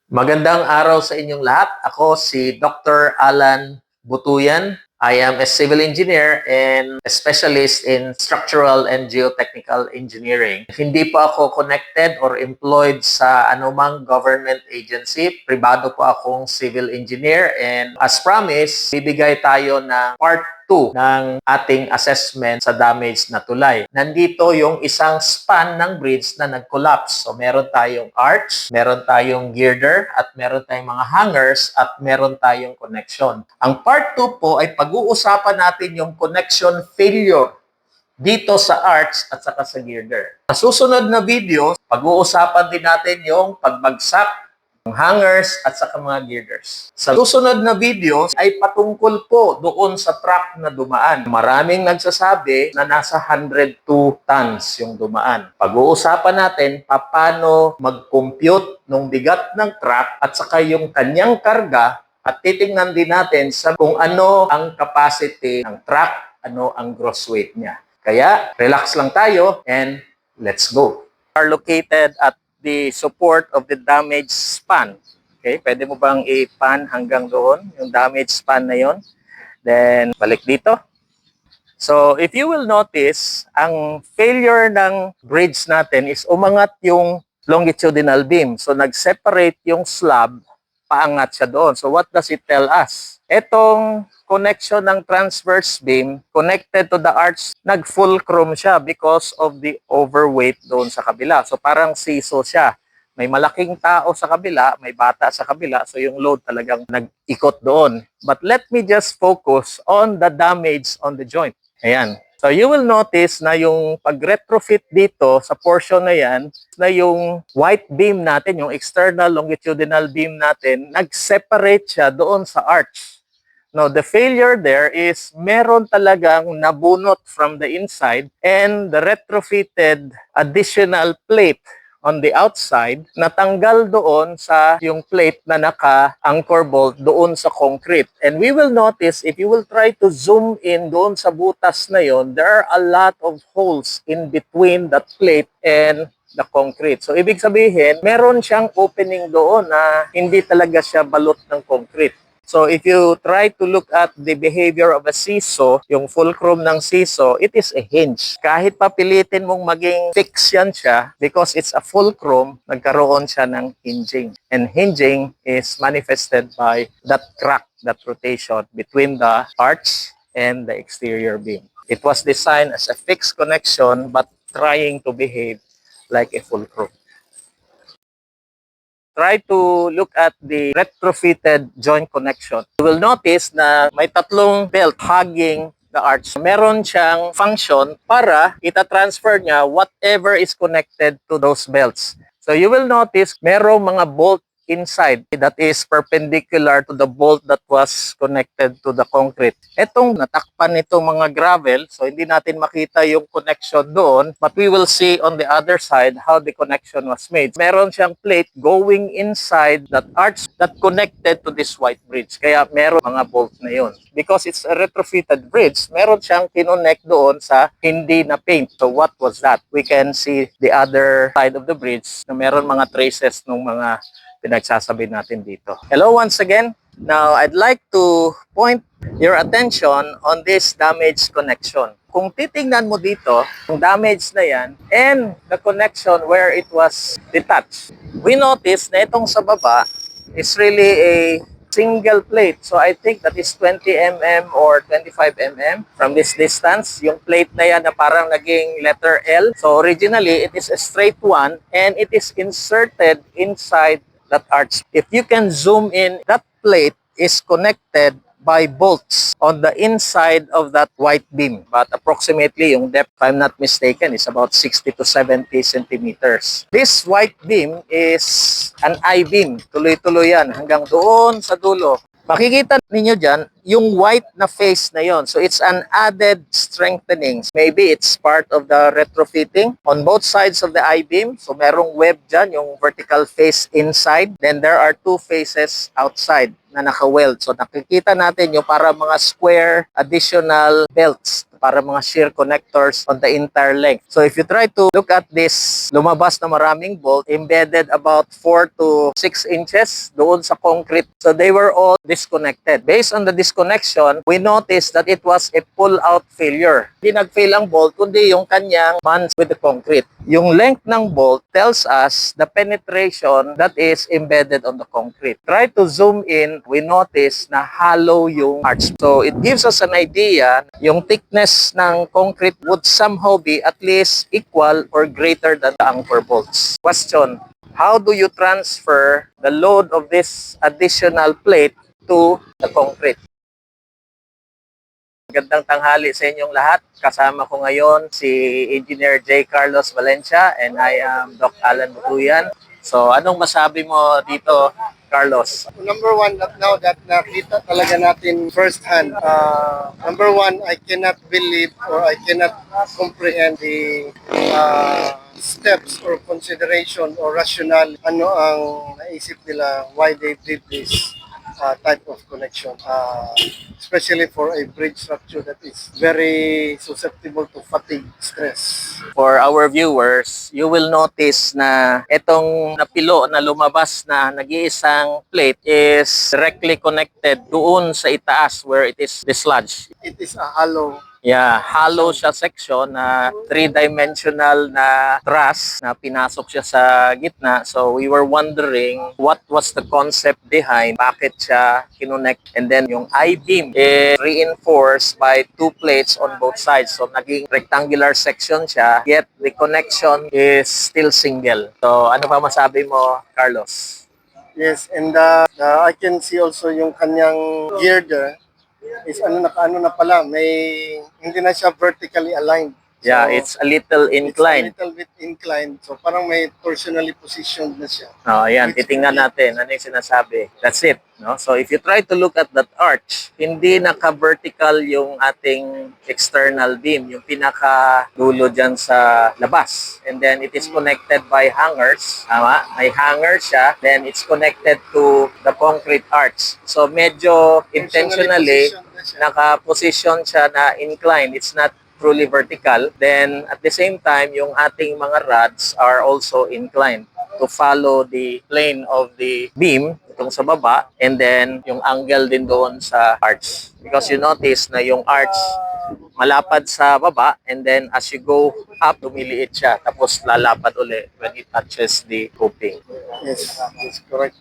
Magandang araw sa inyong lahat. Ako si Dr. Alan Butuyan. I am a civil engineer and a specialist in structural and geotechnical engineering. Hindi po ako connected or employed sa anumang government agency. Pribado po akong civil engineer, and as promised, bibigay tayo ng part 2 ng ating assessment sa damage na tulay. Nandito yung isang span ng bridge na nag-collapse. So meron tayong arch, meron tayong girder, at meron tayong mga hangers, at meron tayong connection. Ang part 2 po ay pag-uusapan natin yung connection failure dito sa arch at saka sa girder. Sa susunod na video, pag-uusapan din natin yung pagbagsak, hangers, at saka mga girders. Sa susunod na video ay patungkol po doon sa truck na dumaan. Maraming nagsasabi na nasa 102 tons yung dumaan. Pag-uusapan natin paano mag-compute ng bigat ng truck at saka yung kanyang karga, at titingnan din natin sa kung ano ang capacity ng truck, ano ang gross weight niya. Kaya relax lang tayo and let's go. We are located at the support of the damage span. Okay, pwede mo bang i-pan hanggang doon, yung damage span na yon? Then, balik dito. So, if you will notice, ang failure ng bridge natin is umangat yung longitudinal beam. So, nag-separate yung slab, paangat siya doon. So, what does it tell us? Etong connection ng transverse beam connected to the arch, nag-fulcrum siya because of the overweight doon sa kabila. So parang seesaw siya. May malaking tao sa kabila, may bata sa kabila, so yung load talagang nag-ikot doon. But let me just focus on the damage on the joint. Ayan. So you will notice na yung pag-retrofit dito sa portion na yan, na yung white beam natin, yung external longitudinal beam natin, nag-separate siya doon sa arch. Now, the failure there is meron talagang nabunot from the inside, and the retrofitted additional plate on the outside natanggal doon sa yung plate na naka-anchor bolt doon sa concrete. And we will notice, if you will try to zoom in doon sa butas na yon, there are a lot of holes in between that plate and the concrete. So, ibig sabihin, meron siyang opening doon na hindi talaga siya balot ng concrete. So, if you try to look at the behavior of a seesaw, yung fulcrum ng seesaw, it is a hinge. Kahit papilitin mong maging fix yan siya, because it's a fulcrum, nagkaroon siya ng hinging. And hinging is manifested by that crack, that rotation between the arch and the exterior beam. It was designed as a fixed connection, but trying to behave like a fulcrum. Try to look at the retrofitted joint connection. You will notice na may tatlong belt hugging the arch. Meron siyang function para ita-transfer niya whatever is connected to those belts. So you will notice merong mga bolt inside that is perpendicular to the bolt that was connected to the concrete. Etong natakpan nitong mga gravel, so hindi natin makita yung connection doon, but we will see on the other side how the connection was made. Meron siyang plate going inside that arch that connected to this white bridge. Kaya meron mga bolt na yun. Because it's a retrofitted bridge, meron siyang kinonnect doon sa hindi na paint. So what was that? We can see the other side of the bridge na meron mga traces ng mga pinagsasabi natin dito. Hello once again. Now, I'd like to point your attention on this damage connection. Kung titingnan mo dito, yung damage na yan and the connection where it was detached, we notice na itong sa baba is really a single plate. So I think that is 20 mm or 25 mm from this distance. Yung plate na yan na parang naging letter L. So originally, it is a straight one and it is inserted inside that arch. If you can zoom in, that plate is connected by bolts on the inside of that white beam. But approximately, yung depth, if I'm not mistaken, is about 60 to 70 centimeters. This white beam is an I-beam. Tuloy-tuloy yan hanggang doon sa dulo. Makikita ninyo dyan, yung white na face na yon. So it's an added strengthening. Maybe it's part of the retrofitting on both sides of the I-beam. So merong web dyan, yung vertical face inside. Then there are two faces outside na naka-weld. So nakikita natin yung para mga square additional belts para mga shear connectors on the entire length. So if you try to look at this, lumabas na maraming bolt embedded about 4 to 6 inches doon sa concrete. So they were all disconnected. Based on the disconnection, we noticed that it was a pull-out failure. Hindi nag-fail ang bolt, kundi yung kanyang bonds with the concrete. Yung length ng bolt tells us the penetration that is embedded on the concrete. Try to zoom in, we notice na hollow yung arch. So it gives us an idea, yung thickness ng concrete would somehow be at least equal or greater than the anchor bolts. Question, how do you transfer the load of this additional plate to the concrete? Magandang tanghali sa inyong lahat. Kasama ko ngayon si Engineer J. Carlos Valencia and I am Doc Alan Butuyan. So anong masabi mo dito, Carlos? Number one, now that nakita talaga natin firsthand, number one, I cannot believe or I cannot comprehend the steps or consideration or rationale, ano ang naisip nila, why they did this type of connection, especially for a bridge structure that is very susceptible to fatigue, stress. For our viewers, you will notice na itong napilo na lumabas na nag-iisang plate is directly connected doon sa itaas where it is dislodged. It is a hollow. Yeah, hollow siya section na three-dimensional na truss na pinasok siya sa gitna. So we were wondering what was the concept behind, bakit siya kinonect. And then yung I-beam is reinforced by two plates on both sides. So naging rectangular section siya, yet the connection is still single. So ano pa masabi mo, Carlos? Yes, and I can see also yung kanyang gear there is ano na pala, may hindi na siya vertically aligned. So, Yeah, it's a little inclined. It's a little bit inclined. So parang may torsionally positioned na siya. Oh, ayan, titingnan natin ano yung sinasabi. That's it, no? So if you try to look at that arch, hindi naka-vertical yung ating external beam, yung pinaka-dulo dyan sa labas. And then it is connected by hangers. Tama? May hanger siya. Then it's connected to the concrete arch. So medyo intentionally positioned na siya. naka-position siya na inclined. It's not truly vertical. Then at the same time, yung ating mga rods are also inclined to follow the plane of the beam itong sa baba, and then yung angle din doon sa arch. Because you notice na yung arch malapad sa baba, and then as you go up, lumiliit siya, tapos lalapad uli when it touches the coping. Yes, that's correct.